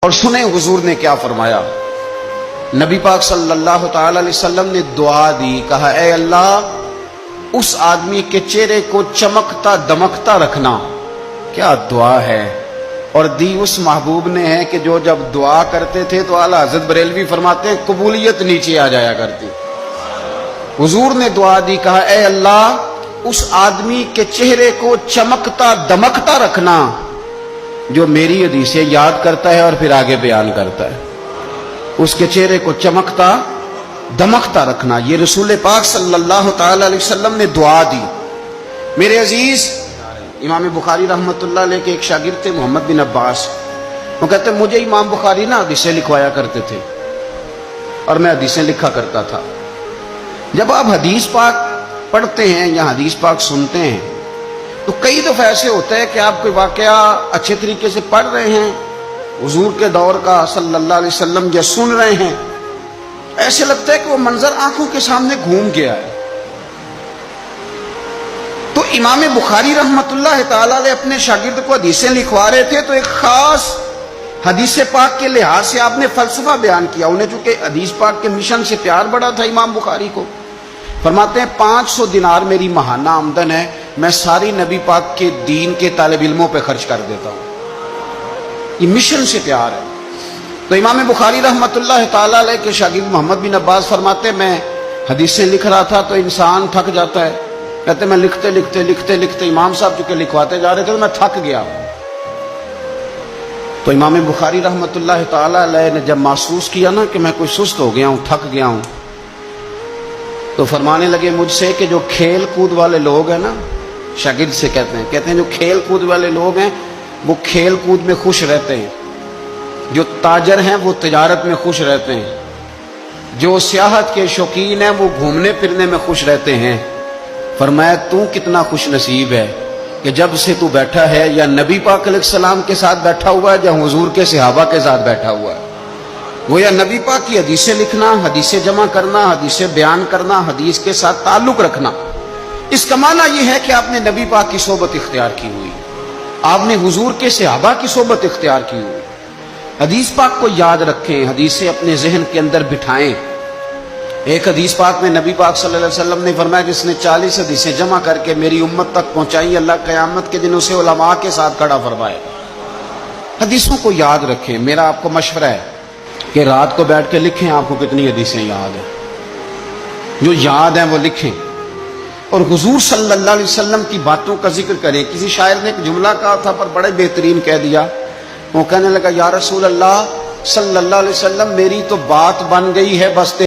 اور سنیں حضور نے کیا فرمایا۔ نبی پاک صلی اللہ تعالی علیہ وسلم نے دعا دی، کہا اے اللہ اس آدمی کے چہرے کو چمکتا دمکتا رکھنا۔ کیا دعا ہے، اور دی اس محبوب نے ہے کہ جو جب دعا کرتے تھے تو اعلیٰ حضرت بریلوی فرماتے ہیں قبولیت نیچے آ جایا کرتی۔ حضور نے دعا دی، کہا اے اللہ اس آدمی کے چہرے کو چمکتا دمکتا رکھنا جو میری حدیثیں یاد کرتا ہے اور پھر آگے بیان کرتا ہے۔ اس کے چہرے کو چمکتا دمکتا رکھنا، یہ رسول پاک صلی اللہ تعالی علیہ وسلم نے دعا دی۔ میرے عزیز، امام بخاری رحمۃ اللہ علیہ کے ایک شاگرد تھے محمد بن عباس، وہ کہتے ہیں مجھے امام بخاری نا حدیثیں لکھوایا کرتے تھے اور میں حدیثیں لکھا کرتا تھا۔ جب آپ حدیث پاک پڑھتے ہیں یا حدیث پاک سنتے ہیں تو کئی دفعہ ایسے ہوتا ہے کہ آپ کوئی واقعہ اچھے طریقے سے پڑھ رہے ہیں حضور کے دور کا صلی اللہ علیہ وسلم، یا سن رہے ہیں، ایسے لگتا ہے کہ وہ منظر آنکھوں کے سامنے گھوم گیا ہے۔ تو امام بخاری رحمۃ اللہ تعالی علیہ اپنے شاگرد کو حدیثیں لکھوا رہے تھے تو ایک خاص حدیث پاک کے لحاظ سے آپ نے فلسفہ بیان کیا۔ انہیں چونکہ حدیث پاک کے مشن سے پیار بڑا تھا امام بخاری کو، فرماتے ہیں 500 دینار میری ماہانہ آمدن ہے، میں ساری نبی پاک کے دین کے طالب علموں پہ خرچ کر دیتا ہوں۔ یہ مشن سے پیار ہے۔ تو امام بخاری رحمۃ اللہ تعالی علیہ کے شاگرد محمد بن عباس فرماتے ہیں میں حدیثیں لکھ رہا تھا تو انسان تھک جاتا ہے، کہتے میں لکھتے لکھتے لکھتے لکھتے امام صاحب چونکہ لکھواتے جا رہے تھے تو میں تھک گیا۔ تو امام بخاری رحمۃ اللہ تعالی علیہ نے جب محسوس کیا نا کہ میں کوئی سست ہو گیا ہوں، تھک گیا ہوں، تو فرمانے لگے مجھ سے کہ جو کھیل کود والے لوگ ہیں نا، شاگرد سے کہتے ہیں جو کھیل کود والے لوگ ہیں وہ کھیل کود میں خوش رہتے ہیں، جو تاجر ہیں وہ تجارت میں خوش رہتے ہیں، جو سیاحت کے شوقین ہیں وہ گھومنے پھرنے میں خوش رہتے ہیں۔ فرمایا تو کتنا خوش نصیب ہے کہ جب سے تو بیٹھا ہے یا نبی پاک علیہ السلام کے ساتھ بیٹھا ہوا ہے یا حضور کے صحابہ کے ساتھ بیٹھا ہوا ہے۔ وہ یا نبی پاک کی حدیثیں لکھنا، حدیثیں جمع کرنا، حدیثیں بیان کرنا، حدیث کے ساتھ تعلق رکھنا، اس کا معنی یہ ہے کہ آپ نے نبی پاک کی صحبت اختیار کی ہوئی، آپ نے حضور کے صحابہ کی صحبت اختیار کی ہوئی۔ حدیث پاک کو یاد رکھیں، حدیثیں اپنے ذہن کے اندر بٹھائیں۔ ایک حدیث پاک میں نبی پاک صلی اللہ علیہ وسلم نے فرمایا جس نے 40 حدیثیں جمع کر کے میری امت تک پہنچائی، اللہ قیامت کے دن اسے علماء کے ساتھ کھڑا فرمائے۔ حدیثوں کو یاد رکھیں۔ میرا آپ کو مشورہ ہے کہ رات کو بیٹھ کے لکھیں آپ کو کتنی حدیثیں یاد ہیں، جو یاد ہیں وہ لکھیں، اور حضور صلی اللہ علیہ وسلم کی باتوں کا ذکر کریں۔ کسی شاعر نے ایک جملہ کہا تھا پر بڑے بہترین کہہ دیا، وہ کہنے لگا یا رسول اللہ صلی اللہ علیہ وسلم میری تو بات بن گئی ہے بس